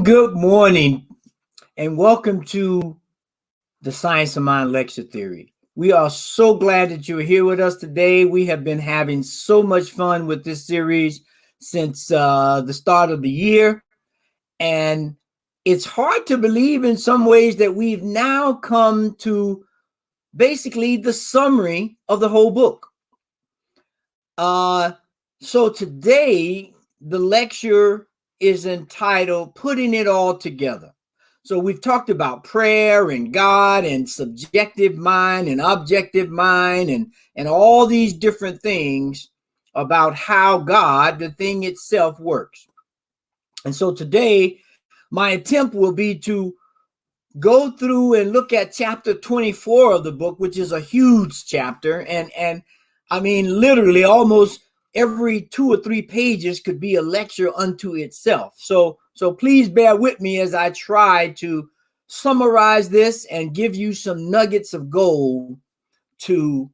good morning, and welcome to the Science of Mind Lecture Theory. We are so glad that you're here with us today. We have been having so much fun with this series since the start of the year, and it's hard to believe in some ways that we've now come to basically the summary of the whole book. So today, the lecture is entitled Putting It All Together. So we've talked about prayer and God and subjective mind and objective mind and all these different things about how God, the thing itself, works. And so today, my attempt will be to go through and look at chapter 24 of the book, which is a huge chapter. And I mean, literally almost every 2 or 3 pages could be a lecture unto itself. So please bear with me as I try to summarize this and give you some nuggets of gold to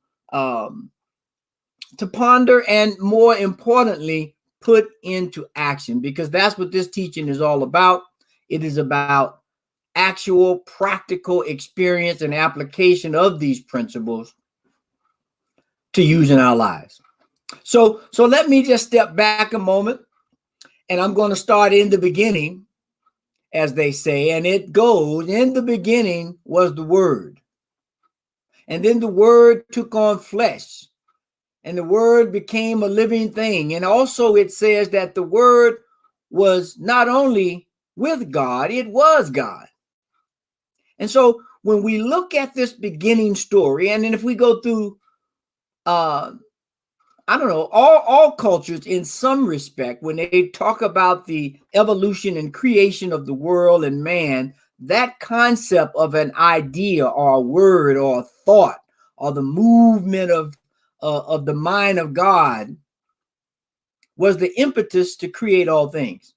ponder and, more importantly, put into action, because that's what this teaching is all about. It is about actual practical experience and application of these principles to use in our lives. So let me just step back a moment, and I'm going to start in the beginning, as they say, and it goes, in the beginning was the Word, and then the Word took on flesh, and the Word became a living thing. And also it says that the Word was not only with God, it was God. And so when we look at this beginning story, and then if we go through, I don't know, all cultures in some respect, when they talk about the evolution and creation of the world and man, that concept of an idea or a word or a thought or the movement of the mind of God was the impetus to create all things.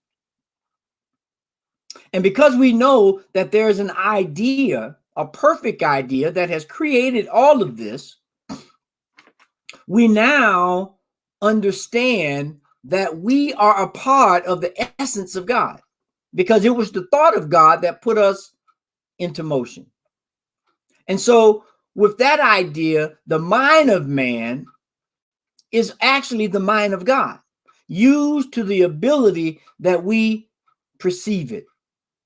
And because we know that there's an idea, a perfect idea that has created all of this, we now understand that we are a part of the essence of God, because it was the thought of God that put us into motion. And so with that idea, the mind of man is actually the mind of God, used to the ability that we perceive it,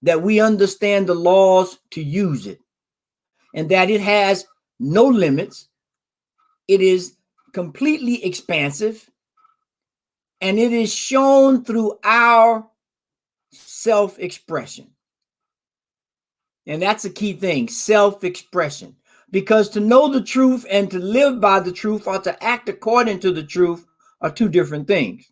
that we understand the laws to use it, and that it has no limits. It is completely expansive, and it is shown through our self-expression. And that's a key thing, self-expression, because to know the truth and to live by the truth or to act according to the truth are two different things.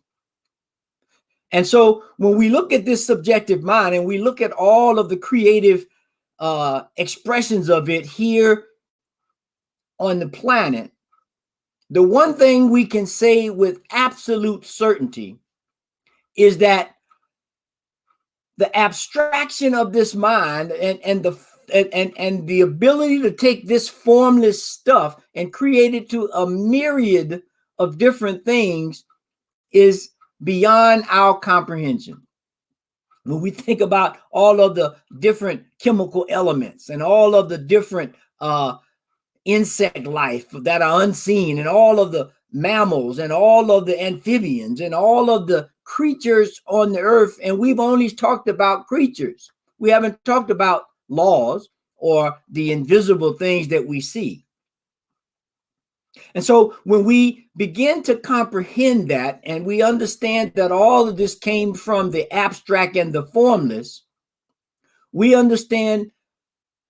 And so when we look at this subjective mind and we look at all of the creative expressions of it here on the planet, the one thing we can say with absolute certainty is that the abstraction of this mind and the ability to take this formless stuff and create it to a myriad of different things is beyond our comprehension. When we think about all of the different chemical elements and all of the different insect life that are unseen, and all of the mammals and all of the amphibians and all of the creatures on the earth, and we've only talked about creatures. We haven't talked about laws or the invisible things that we see. And so when we begin to comprehend that, and we understand that all of this came from the abstract and the formless, we understand,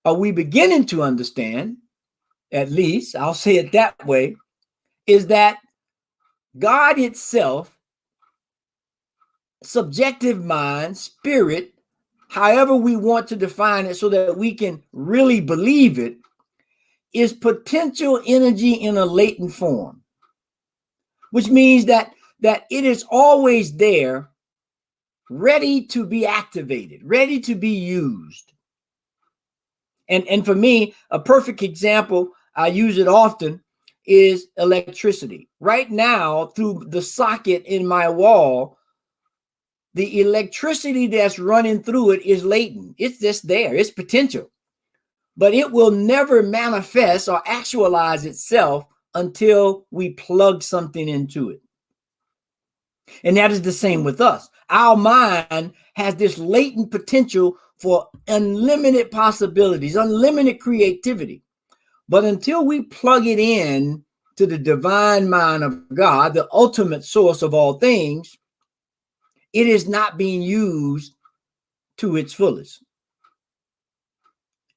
or we beginning to understand, at least I'll say it that way, is that God itself, subjective mind, spirit, however we want to define it so that we can really believe it, is potential energy in a latent form, which means that it is always there, ready to be activated, ready to be used. And for me, a perfect example, I use it often, is electricity. Right now, through the socket in my wall, the electricity that's running through it is latent. It's just there. It's potential. But it will never manifest or actualize itself until we plug something into it. And that is the same with us. Our mind has this latent potential for unlimited possibilities, unlimited creativity. But until we plug it in to the divine mind of God, the ultimate source of all things, it is not being used to its fullest.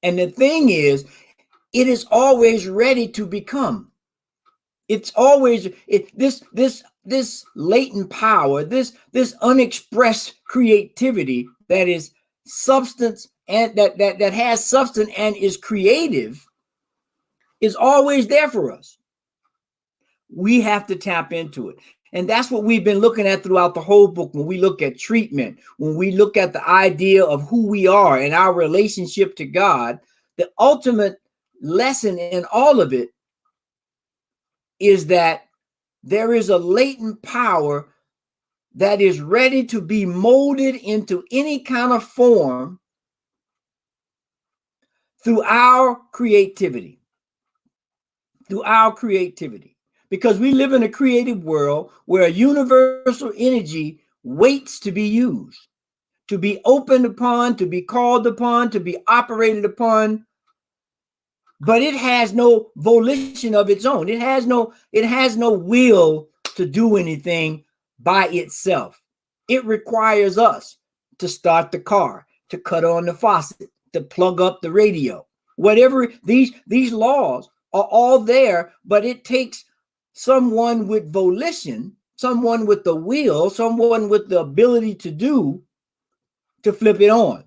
And the thing is, it is always ready to become. It's always this latent power, this unexpressed creativity that is substance and that has substance and is creative is always there for us. We have to tap into it. And that's what we've been looking at throughout the whole book. When we look at treatment, when we look at the idea of who we are and our relationship to God, the ultimate lesson in all of it is that there is a latent power that is ready to be molded into any kind of form through our creativity. Because we live in a creative world where a universal energy waits to be used, to be opened upon, to be called upon, to be operated upon. But it has no volition of its own. It has no will to do anything by itself. It requires us to start the car, to cut on the faucet, to plug up the radio. Whatever, these laws are all there, but it takes someone with volition, someone with the will, someone with the ability to do, to flip it on.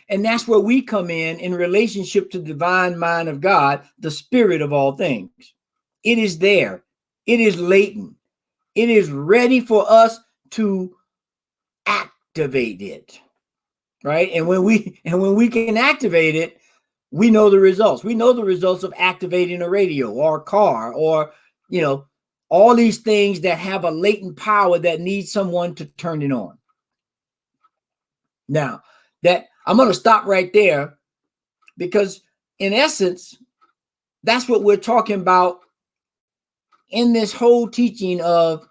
And that's where we come in relationship to the divine mind of God, the spirit of all things. It is there. It is latent. It is ready for us to activate it, right? And when we can activate it, we know the results. We know the results of activating a radio or a car or, all these things that have a latent power that needs someone to turn it on. Now, that I'm going to stop right there because in essence, that's what we're talking about in this whole teaching of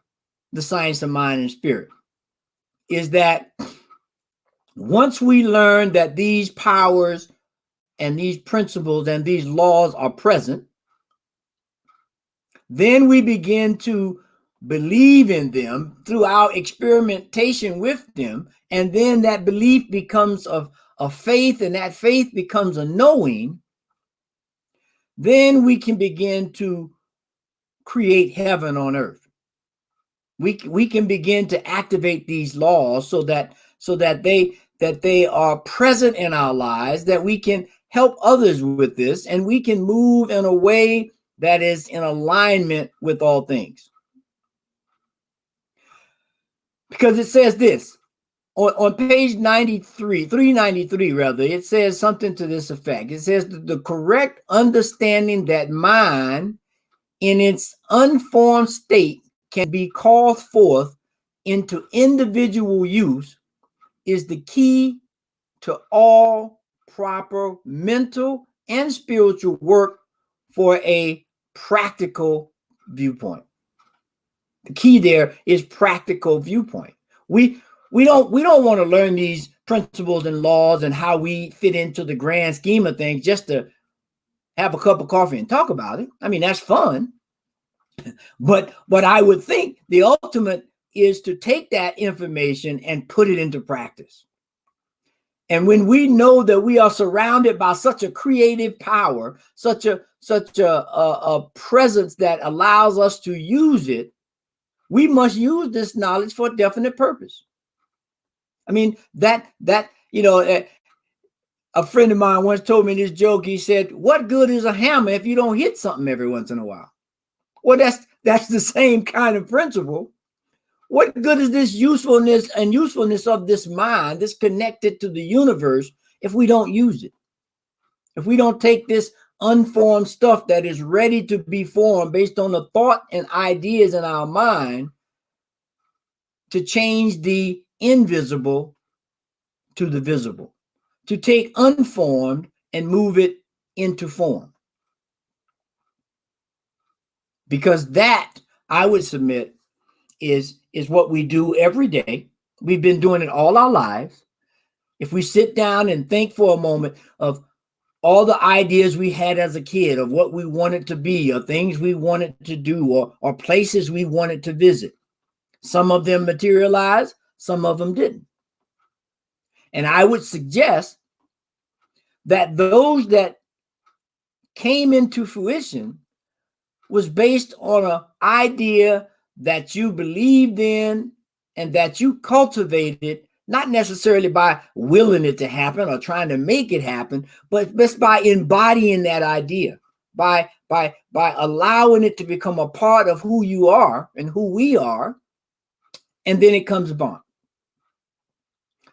the science of mind and spirit, is that once we learn that these powers and these principles and these laws are present, then we begin to believe in them through our experimentation with them. And then that belief becomes a faith, and that faith becomes a knowing. Then we can begin to create heaven on earth. We can begin to activate these laws so that they are present in our lives, that we can help others with this, and we can move in a way that is in alignment with all things. Because it says this on page 393 rather, it says something to this effect. It says that the correct understanding that mind in its unformed state can be called forth into individual use is the key to all proper mental and spiritual work for a practical viewpoint. The key there is practical viewpoint. We don't want to learn these principles and laws and how we fit into the grand scheme of things just to have a cup of coffee and talk about it. I mean, that's fun. But I would think the ultimate is to take that information and put it into practice. And when we know that we are surrounded by such a creative power, such a presence that allows us to use it, we must use this knowledge for a definite purpose. I mean, a friend of mine once told me this joke. He said, "What good is a hammer if you don't hit something every once in a while?" Well, that's the same kind of principle. What good is this usefulness of this mind, this connected to the universe, if we don't use it? If we don't take this unformed stuff that is ready to be formed based on the thought and ideas in our mind to change the invisible to the visible, to take unformed and move it into form. Because that, I would submit, is what we do every day. We've been doing it all our lives. If we sit down and think for a moment of all the ideas we had as a kid of what we wanted to be, or things we wanted to do, or places we wanted to visit, some of them materialized, some of them didn't. And I would suggest that those that came into fruition was based on an idea that you believed in and that you cultivated, not necessarily by willing it to happen or trying to make it happen, but just by embodying that idea, by allowing it to become a part of who you are and who we are, and then it comes upon.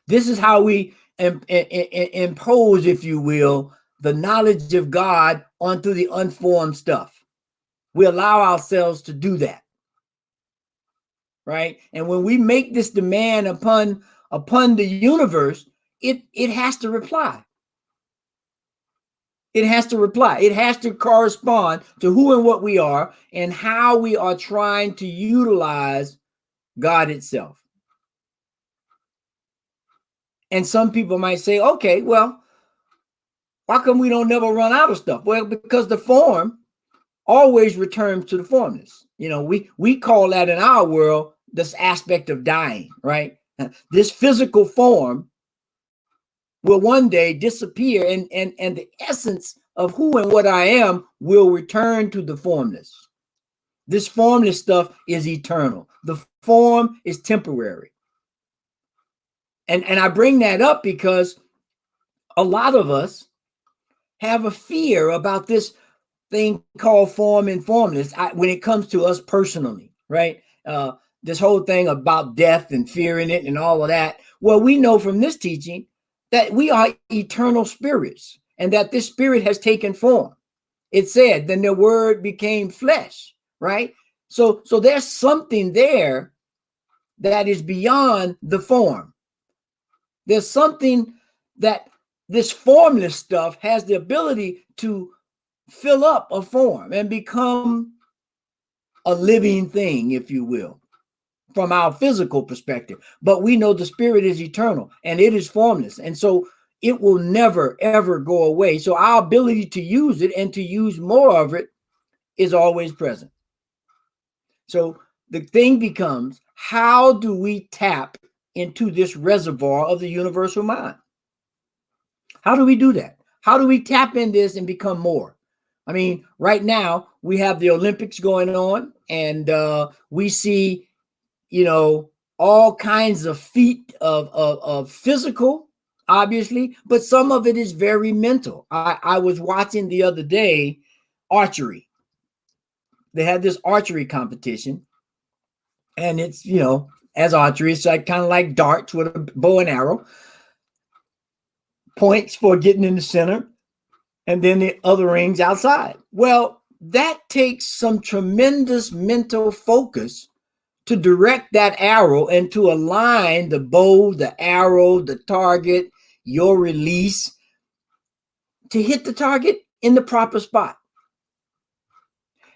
This is how we impose, if you will, the knowledge of God onto the unformed stuff. We allow ourselves to do that, right? And when we make this demand upon the universe, it has to reply. It has to reply. It has to correspond to who and what we are and how we are trying to utilize God itself. And some people might say, okay, well, why come we don't never run out of stuff? Well, because the form always returns to the formless. You know, we call that in our world this aspect of dying, right? This physical form will one day disappear, and the essence of who and what I am will return to the formless. This formless stuff is eternal. The form is temporary. And I bring that up because a lot of us have a fear about this thing called form and formless when it comes to us personally, right? This whole thing about death and fearing it and all of that. Well, we know from this teaching that we are eternal spirits and that this spirit has taken form. It said, then the word became flesh, right? So there's something there that is beyond the form. There's something that this formless stuff has the ability to fill up a form and become a living thing, if you will, from our physical perspective. But we know the spirit is eternal and it is formless. And so it will never, ever go away. So our ability to use it and to use more of it is always present. So the thing becomes, how do we tap into this reservoir of the universal mind? How do we do that? How do we tap in this and become more? I mean, right now we have the Olympics going on, and we see, you know, all kinds of feat of physical, obviously, but some of it is very mental. I was watching the other day archery. They had this archery competition, and it's, you know, as archery, it's like kind of like darts with a bow and arrow. Points for getting in the center, and then the other rings outside. Well, that takes some tremendous mental focus to direct that arrow and to align the bow, the arrow, the target, your release, to hit the target in the proper spot.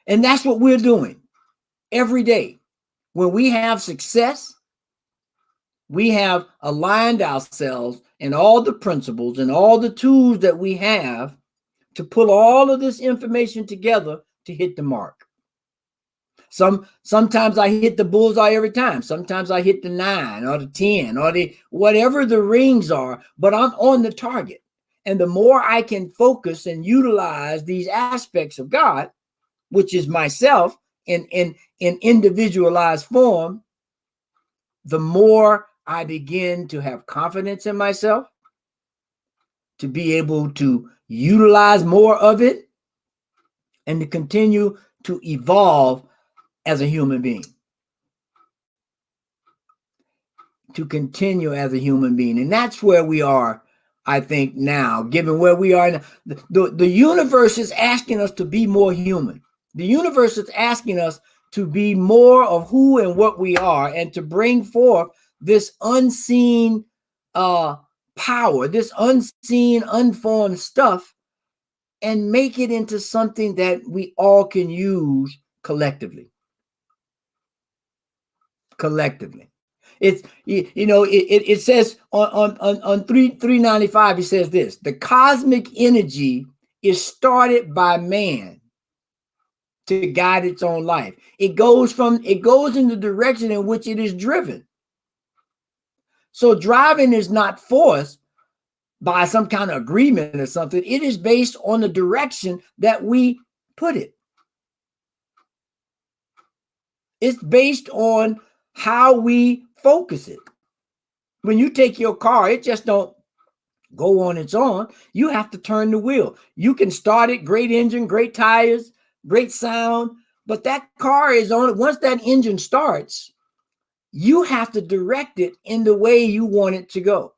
And that's what we're doing every day. When we have success, we have aligned ourselves and all the principles and all the tools that we have to pull all of this information together to hit the mark. Sometimes I hit the bullseye every time. Sometimes I hit the 9 or the 10 or the whatever the rings are, but I'm on the target. And the more I can focus and utilize these aspects of God, which is myself in individualized form, the more I begin to have confidence in myself, to be able to utilize more of it, and to continue to evolve as a human being. To continue as a human being. And that's where we are, I think, now, given where we are. The universe is asking us to be more human. The universe is asking us to be more of who and what we are, and to bring forth this unseen power, this unseen, unformed stuff, and make it into something that we all can use collectively. It's, it says on 395, it says this: the cosmic energy is started by man to guide its own life. It goes in the direction in which it is driven. So driving is not forced by some kind of agreement or something. It is based on the direction that we put it. It's based on how we focus it. When you take your car, it just don't go on its own. You have to turn the wheel. You can start it, great engine, great tires, great sound, but that car is on it. Once that engine starts, you have to direct it in the way you want it to go.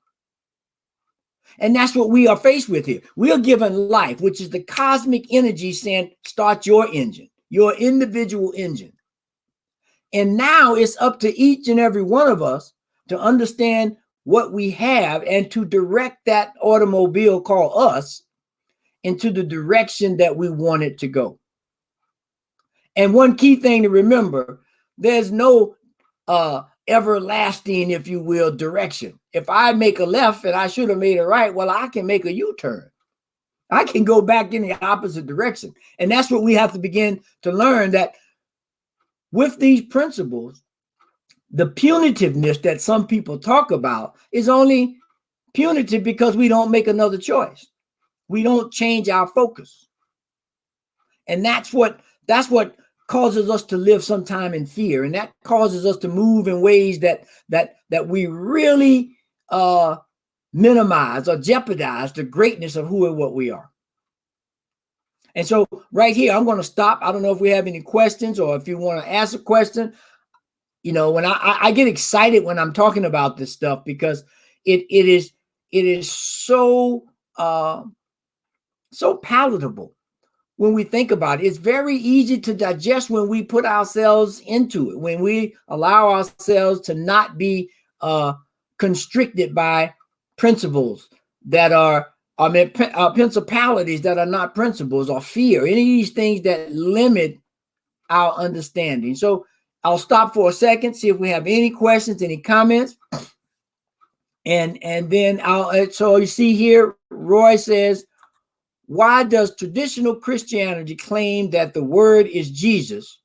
And that's what we are faced with here. We are given life, which is the cosmic energy saying, start your engine, your individual engine. And now it's up to each and every one of us to understand what we have and to direct that automobile called us into the direction that we want it to go. And one key thing to remember, there's no everlasting, if you will, direction. If I make a left and I should have made a right, well, I can make a U-turn. I can go back in the opposite direction. And that's what we have to begin to learn, that with these principles, the punitiveness that some people talk about is only punitive because we don't make another choice. We don't change our focus. And that's what causes us to live sometime in fear. And that causes us to move in ways that we really minimize or jeopardize the greatness of who and what we are. And so right here, I'm going to stop. I don't know if we have any questions, or if you want to ask a question. When I get excited when I'm talking about this stuff, because it is so palatable when we think about it. It's very easy to digest when we put ourselves into it, when we allow ourselves to not be constricted by principles that are, principalities that are not principles, or fear, any of these things that limit our understanding. So I'll stop for a second, see if we have any questions, any comments. And then so you see here, Roy says, why does traditional Christianity claim that the word is Jesus?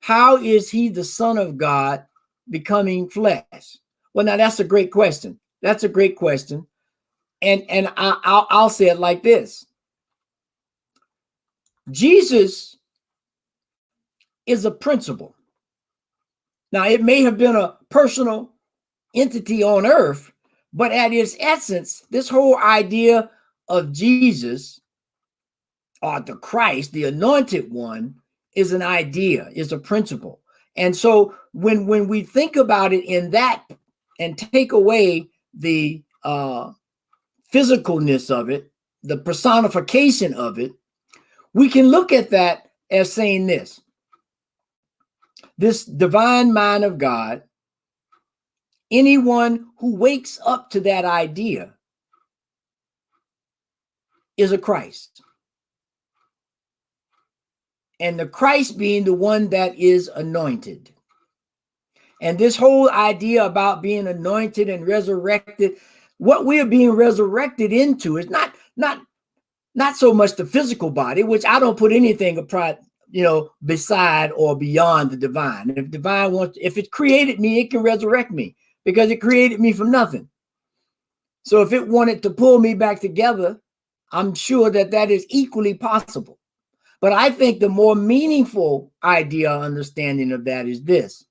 How is he the Son of God becoming flesh? Well, now that's a great question. That's a great question. And I'll say it like this. Jesus is a principle. Now, it may have been a personal entity on earth, but at its essence, this whole idea of Jesus, or the Christ, the anointed one, is an idea, is a principle. And so when we think about it in that and take away the physicalness of it, the personification of it, we can look at that as saying this divine mind of God, anyone who wakes up to that idea is a Christ. And the Christ being the one that is anointed. And this whole idea about being anointed and resurrected, what we are being resurrected into is not so much the physical body, which I don't put anything beside or beyond the divine. If divine if it created me, it can resurrect me, because it created me from nothing. So if it wanted to pull me back together, I'm sure that is equally possible. But I think the more meaningful idea, understanding of that is this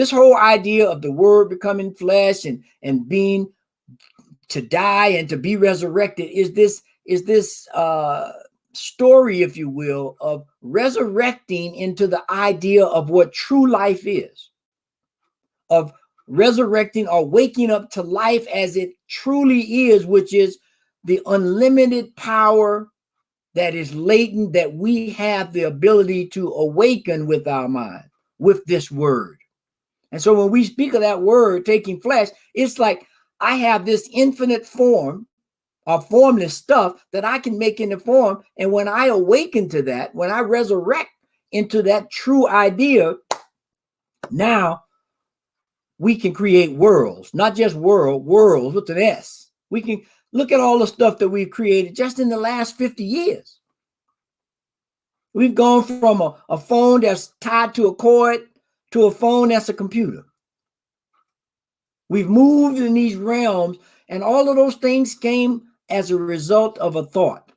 whole idea of the word becoming flesh and being to die and to be resurrected is this story, if you will, of resurrecting into the idea of what true life is, of resurrecting or waking up to life as it truly is, which is the unlimited power that is latent, that we have the ability to awaken with our mind. with this word. And so when we speak of that word taking flesh, it's like I have this infinite form or formless stuff that I can make into form. And when I awaken to that, when I resurrect into that true idea, now we can create worlds, not just worlds with an S. We can look at all the stuff that we've created just in the last 50 years. We've gone from a phone that's tied to a cord to a phone that's a computer. We've moved in these realms, and all of those things came as a result of a thought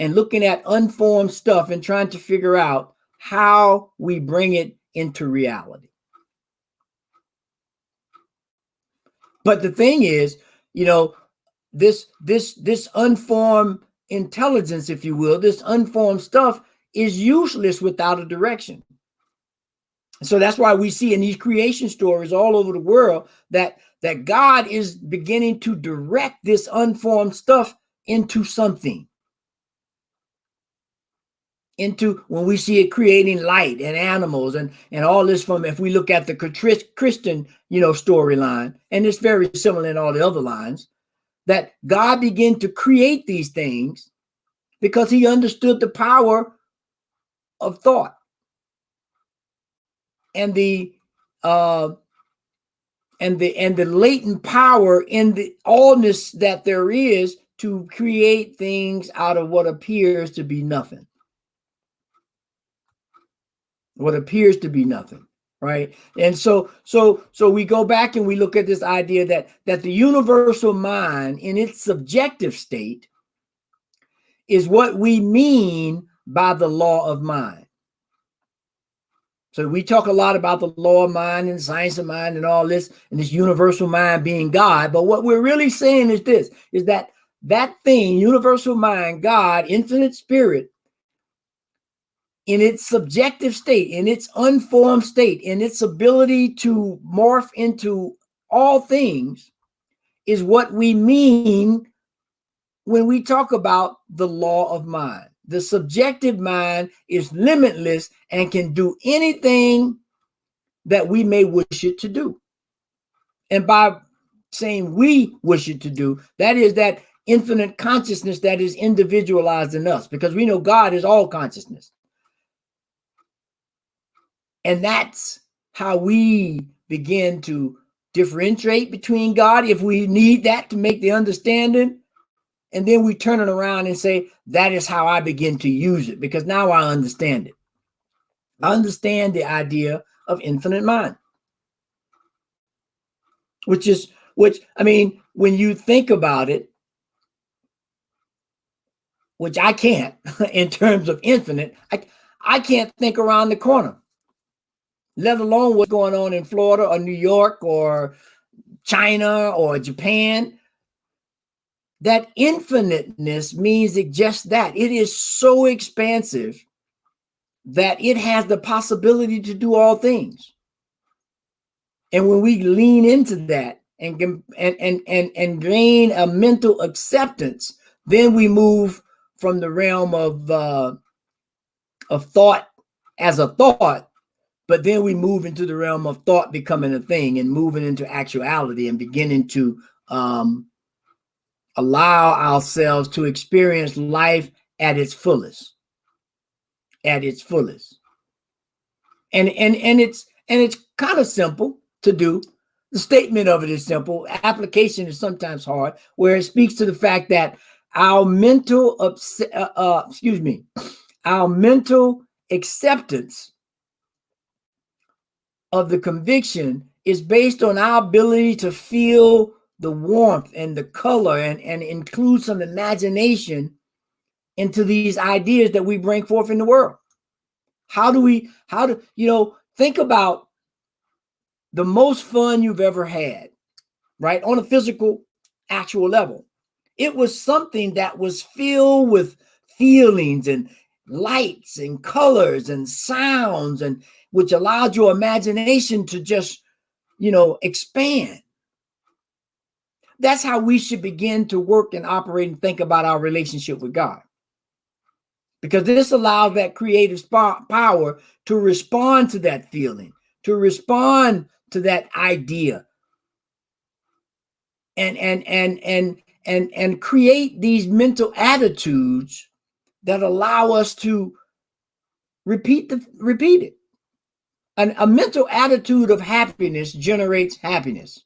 and looking at unformed stuff and trying to figure out how we bring it into reality. But the thing is, you know, this unformed intelligence, if you will, this unformed stuff is useless without a direction. So that's why we see in these creation stories all over the world that God is beginning to direct this unformed stuff into something. Into when we see it creating light and animals and all this from, if we look at the Christian, storyline, and it's very similar in all the other lines, that God began to create these things because he understood the power of thought and the latent power in the allness that there is to create things out of what appears to be nothing. What appears to be nothing, right? And so we go back and we look at this idea that the universal mind in its subjective state is what we mean by the law of mind. So we talk a lot about the law of mind and science of mind and all this, and this universal mind being God. But what we're really saying is this, is that thing, universal mind, God, infinite spirit, in its subjective state, in its unformed state, in its ability to morph into all things, is what we mean when we talk about the law of mind. The subjective mind is limitless and can do anything that we may wish it to do. And by saying we wish it to do, that is that infinite consciousness that is individualized in us, because we know God is all consciousness. And that's how we begin to differentiate between God, if we need that to make the understanding. And then we turn it around and say, that is how I begin to use it, because now I understand it. I understand the idea of infinite mind, which I mean, when you think about it, which I can't in terms of infinite, I can't think around the corner, let alone what's going on in Florida or New York or China or Japan. That infiniteness means just that. It is so expansive that it has the possibility to do all things. And when we lean into that and gain a mental acceptance, then we move from the realm of thought as a thought, but then we move into the realm of thought becoming a thing and moving into actuality and beginning to allow ourselves to experience life at its fullest. And it's kind of simple to do. The statement of it is simple. Application is sometimes hard, where it speaks to the fact that our mental acceptance of the conviction is based on our ability to feel the warmth and the color and include some imagination into these ideas that we bring forth in the world. Think about the most fun you've ever had, right? On a physical, actual level. It was something that was filled with feelings and lights and colors and sounds, and which allowed your imagination to just, expand. That's how we should begin to work and operate and think about our relationship with God. Because this allows that creative power to respond to that feeling, to respond to that idea and create these mental attitudes that allow us to repeat it. A mental attitude of happiness generates happiness.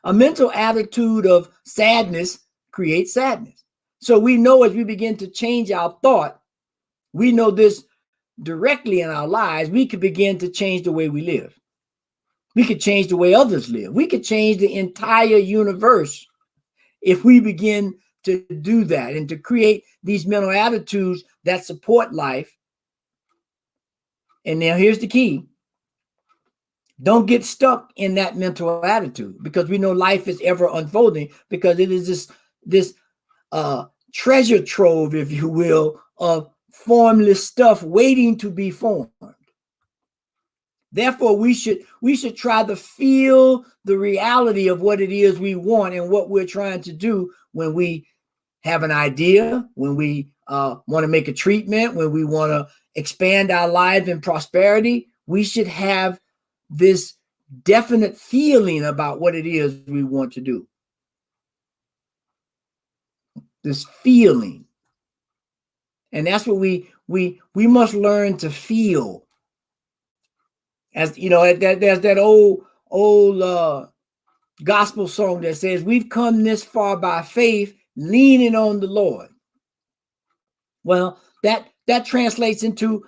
A mental attitude of sadness creates sadness. So we know as we begin to change our thought, we know this directly in our lives, we could begin to change the way we live. We could change the way others live. We could change the entire universe if we begin to do that and to create these mental attitudes that support life. And now here's the key. Don't get stuck in that mental attitude, because we know life is ever unfolding, because it is this treasure trove, if you will, of formless stuff waiting to be formed. Therefore, we should try to feel the reality of what it is we want and what we're trying to do when we have an idea, when we want to make a treatment, when we want to expand our lives in prosperity. We should have this definite feeling about what it is we want to do. This feeling. And that's what we must learn to feel. As you know, there's that old gospel song that says, "We've come this far by faith, leaning on the Lord." Well, that translates into,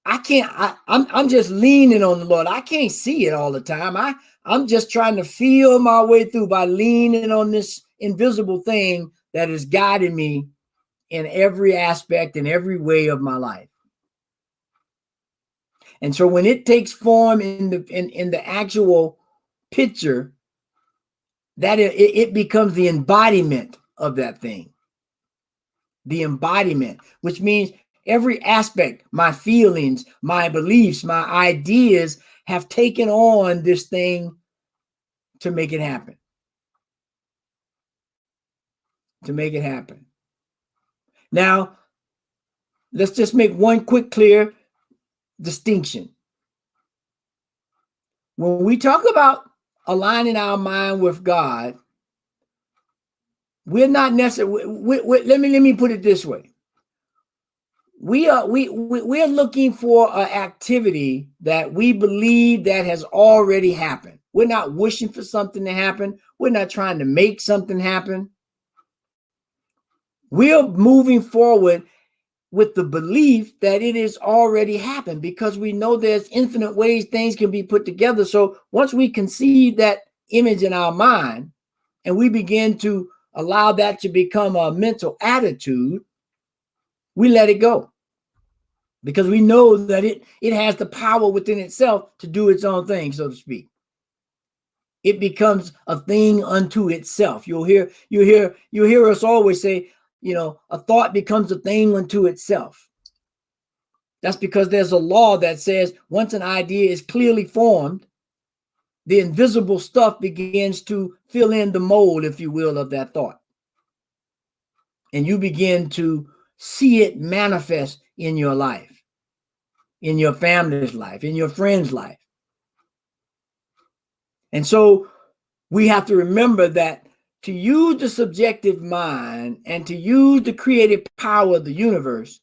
I'm just leaning on the Lord. I can't see it all the time. I'm just trying to feel my way through by leaning on this invisible thing that is guiding me in every aspect, in every way of my life. And so when it takes form in the actual picture, that it becomes the embodiment of that thing. The embodiment, which means every aspect, my feelings, my beliefs, my ideas have taken on this thing to make it happen. To make it happen. Now, let's just make one quick, clear distinction. When we talk about aligning our mind with God, we're not necessarily, let me put it this way. We're looking for an activity that we believe that has already happened. We're not wishing for something to happen. We're not trying to make something happen. We're moving forward with the belief that it has already happened, because we know there's infinite ways things can be put together. So once we conceive that image in our mind and we begin to allow that to become a mental attitude, we let it go, because we know that it has the power within itself to do its own thing, so to speak. It becomes a thing unto itself. You'll hear us always say, a thought becomes a thing unto itself. That's because there's a law that says once an idea is clearly formed, the invisible stuff begins to fill in the mold, if you will, of that thought. And you begin to see it manifest in your life, in your family's life, in your friend's life. And so we have to remember that to use the subjective mind and to use the creative power of the universe,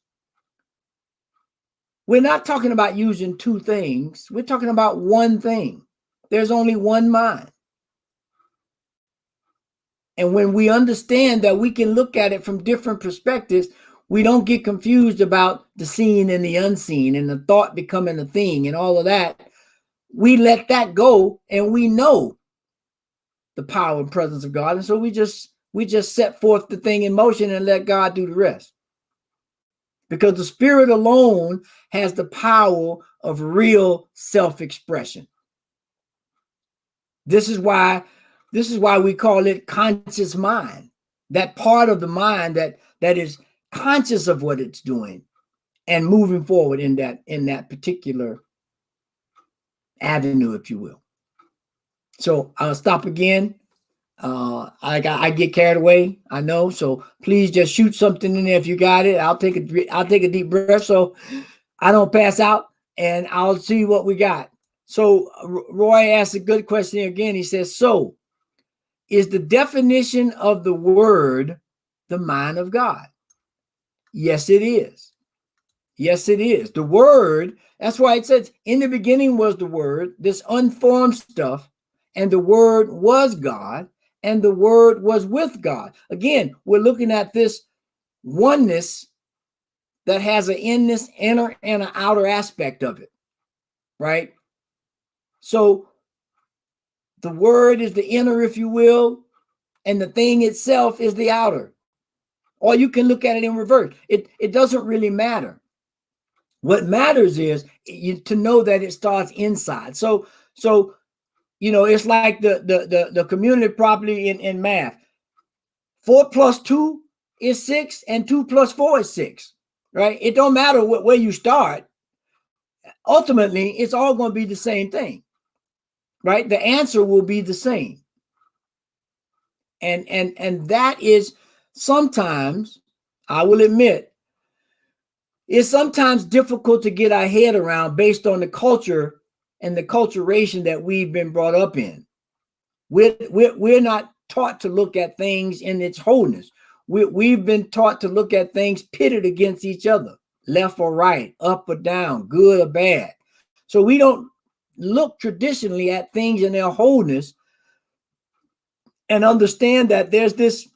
we're not talking about using two things. We're talking about one thing. There's only one mind. And when we understand that we can look at it from different perspectives, we don't get confused about the seen and the unseen and the thought becoming a thing and all of that. We let that go, and we know the power and presence of God. And so we just set forth the thing in motion and let God do the rest. Because the Spirit alone has the power of real self-expression. This is why we call it conscious mind. That part of the mind that is conscious of what it's doing and moving forward in that particular avenue, if you will. So I'll stop again. I get carried away, I know. So please just shoot something in there if you got it. I'll take a deep breath so I don't pass out, and I'll see what we got. So Roy asked a good question again. He says, so is the definition of the word the mind of God? Yes, it is. Yes, it is. The word, that's why it says, in the beginning was the word, this unformed stuff, and the word was God, and the word was with God. Again, we're looking at this oneness that has an inness, inner, and an outer aspect of it, right? So the word is the inner, if you will, and the thing itself is the outer. Or you can look at it in reverse. It doesn't really matter. What matters is to know that it starts inside. So it's like the community property in math. 4 plus 2 is 6, and 2 plus 4 is 6, right? It don't matter where you start. Ultimately, it's all going to be the same thing, right? The answer will be the same. And that is sometimes, I will admit, it's sometimes difficult to get our head around based on the culture and the culturation that we've been brought up in. We're not taught to look at things in its wholeness. We've been taught to look at things pitted against each other, left or right, up or down, good or bad. So we don't look traditionally at things in their wholeness and understand that there's this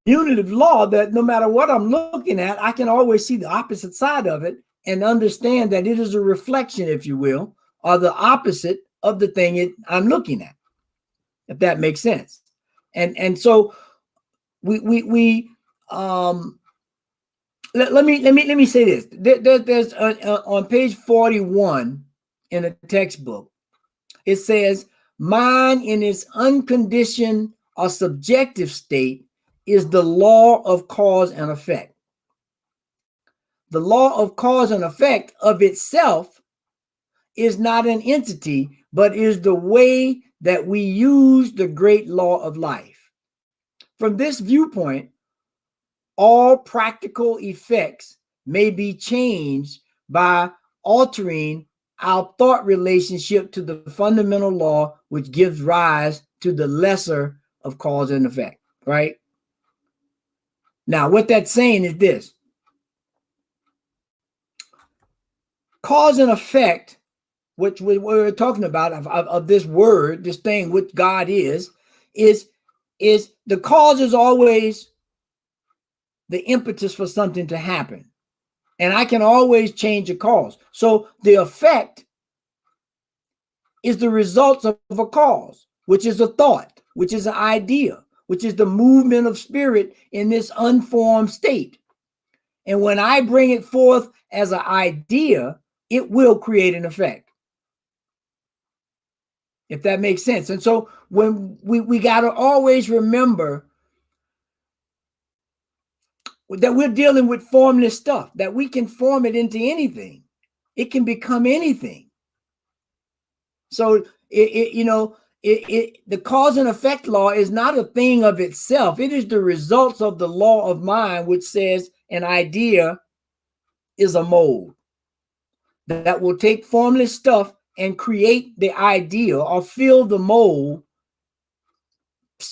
unity of law that no matter what I'm looking at, I can always see the opposite side of it and understand that it is a reflection, if you will, or the opposite of the thing I'm looking at, if that makes sense. And so let me say this. There's on page 41 in the textbook, it says, mind in its unconditioned or subjective state is the law of cause and effect. The law of cause and effect of itself is not an entity, but is the way that we use the great law of life. From this viewpoint, all practical effects may be changed by altering our thought relationship to the fundamental law, which gives rise to the lesser of cause and effect, right? Now, what that's saying is this. Cause and effect, which we're talking about of this word, this thing, which God is the cause is always the impetus for something to happen. And I can always change a cause. So the effect is the results of a cause, which is a thought, which is an idea, which is the movement of spirit in this unformed state. And when I bring it forth as an idea, it will create an effect, if that makes sense. And so when we got to always remember that we're dealing with formless stuff, that we can form it into anything. It can become anything. So the cause and effect law is not a thing of itself. It is the results of the law of mind, which says an idea is a mold that will take formless stuff and create the idea or fill the mold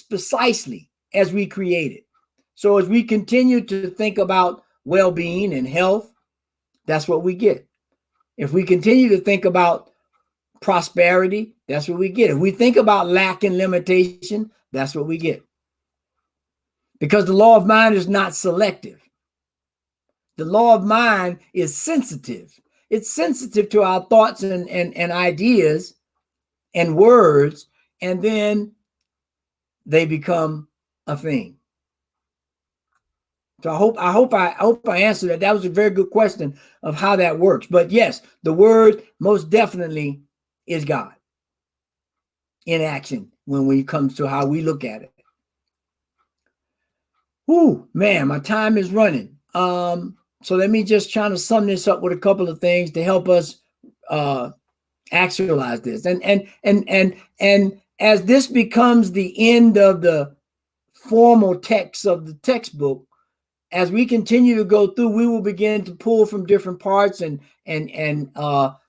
precisely as we create it. So as we continue to think about well-being and health, that's what we get. If we continue to think about prosperity, that's what we get. If we think about lack and limitation, that's what we get. Because the law of mind is not selective. The law of mind is sensitive. It's sensitive to our thoughts and ideas and words, and then they become a thing. So I hope I answered that. That was a very good question of how that works. But yes, the word most definitely is God in action when it comes to how we look at it. Whew, man, my time is running. So let me just try to sum this up with a couple of things to help us actualize this. And as this becomes the end of the formal text of the textbook, as we continue to go through, we will begin to pull from different parts and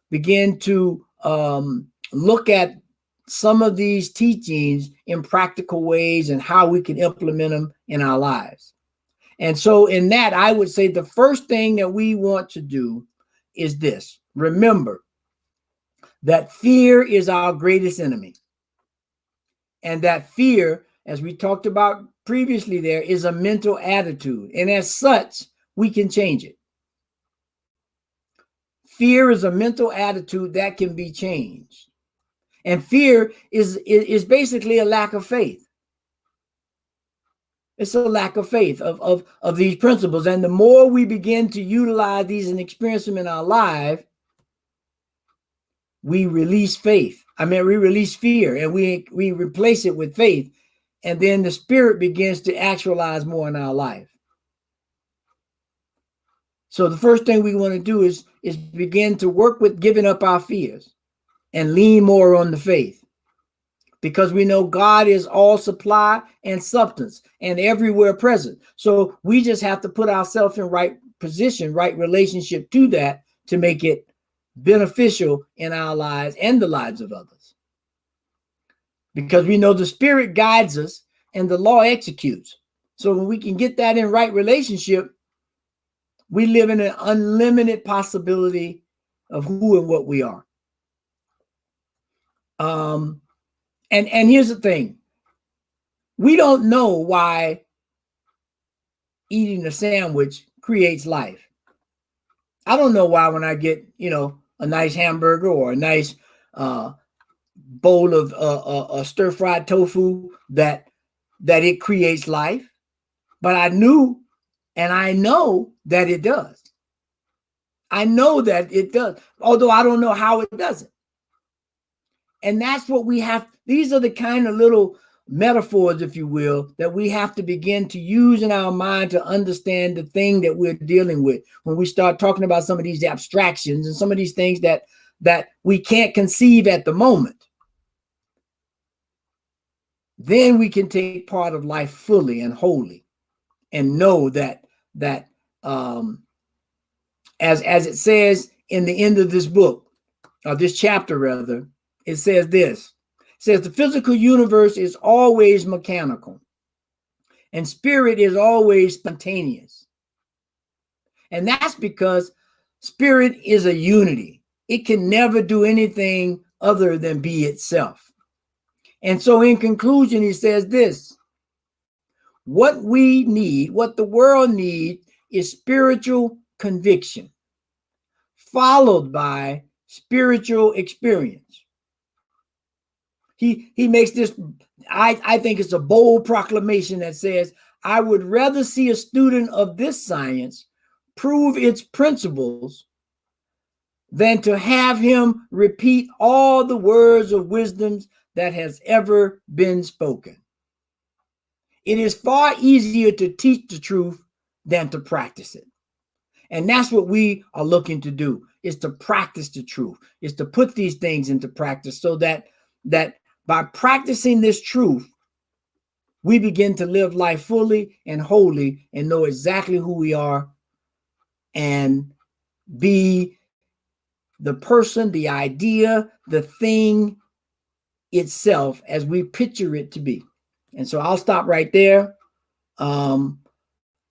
begin to look at some of these teachings in practical ways and how we can implement them in our lives. And so in that, I would say the first thing that we want to do is this. Remember that fear is our greatest enemy. And that fear, as we talked about previously there, is a mental attitude. And as such, we can change it. Fear is a mental attitude that can be changed. And fear is basically a lack of faith. It's a lack of faith of these principles. And the more we begin to utilize these and experience them in our life, we release faith. We release fear, and we replace it with faith. And then the spirit begins to actualize more in our life. So the first thing we want to do is begin to work with giving up our fears and lean more on the faith, because we know God is all supply and substance and everywhere present. So we just have to put ourselves in right position, right relationship to that, to make it beneficial in our lives and the lives of others. Because we know the spirit guides us and the law executes. So when we can get that in right relationship, we live in an unlimited possibility of who and what we are. And here's the thing. We don't know why eating a sandwich creates life. I don't know why when I get, a nice hamburger or a nice bowl of stir-fried tofu that it creates life. But I knew and I know that it does. I know that it does, although I don't know how it does it. And that's what we have. These are the kind of little metaphors, if you will, that we have to begin to use in our mind to understand the thing that we're dealing with. When we start talking about some of these abstractions and some of these things that we can't conceive at the moment, then we can take part of life fully and wholly and know that as it says in the end of this book, or this chapter rather, it says this. It says the physical universe is always mechanical and spirit is always spontaneous. And that's because spirit is a unity. It can never do anything other than be itself. And so in conclusion, he says this: what we need, what the world needs, is spiritual conviction, followed by spiritual experience. He makes this, I think it's a bold proclamation that says, I would rather see a student of this science prove its principles than to have him repeat all the words of wisdom that has ever been spoken. It is far easier to teach the truth than to practice it. And that's what we are looking to do, is to practice the truth, is to put these things into practice, so that by practicing this truth, we begin to live life fully and wholly and know exactly who we are and be the person, the idea, the thing itself as we picture it to be. And so I'll stop right there. And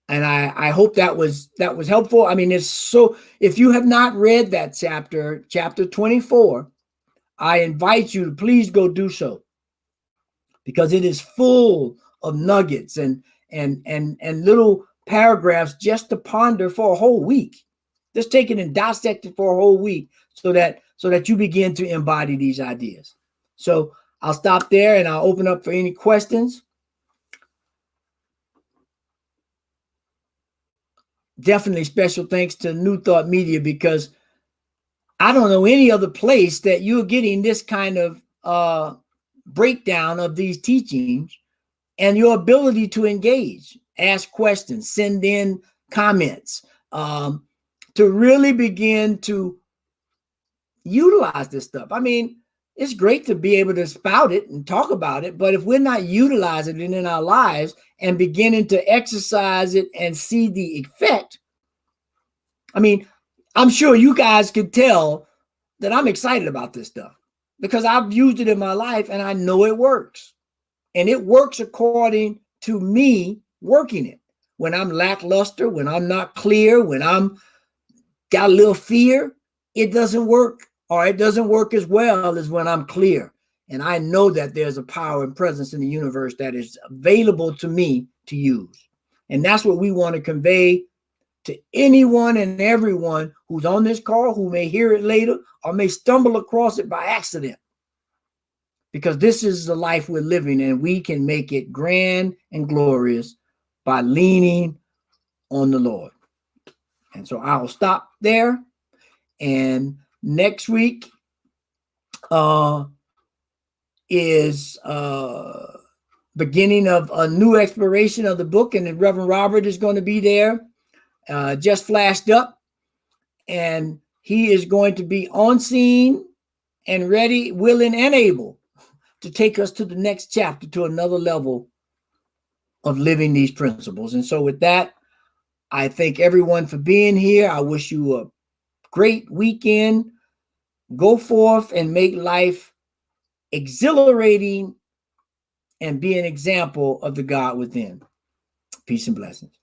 I hope that was helpful. I mean, it's so, if you have not read that chapter 24, I invite you to please go do so, because it is full of nuggets and little paragraphs just to ponder for a whole week. Just take it and dissect it for a whole week so that you begin to embody these ideas. So I'll stop there and I'll open up for any questions. Definitely special thanks to New Thought Media, because I don't know any other place that you're getting this kind of breakdown of these teachings and your ability to engage, ask questions, send in comments, to really begin to utilize this stuff. I mean, it's great to be able to spout it and talk about it, but if we're not utilizing it in our lives and beginning to exercise it and see the effect, I mean, I'm sure you guys could tell that I'm excited about this stuff because I've used it in my life and I know it works. And it works according to me working it. When I'm lackluster, when I'm not clear, when I'm got a little fear, it doesn't work, or it doesn't work as well as when I'm clear. And I know that there's a power and presence in the universe that is available to me to use. And that's what we want to convey to anyone and everyone who's on this call, who may hear it later or may stumble across it by accident. Because this is the life we're living, and we can make it grand and glorious by leaning on the Lord. And so I'll stop there. And next week is beginning of a new exploration of the book, and the Reverend Robert is going to be there, just flashed up, and he is going to be on scene and ready, willing, and able to take us to the next chapter, to another level of living these principles. And so with that, I thank everyone for being here. I wish you a great weekend. Go forth and make life exhilarating and be an example of the God within. Peace and blessings.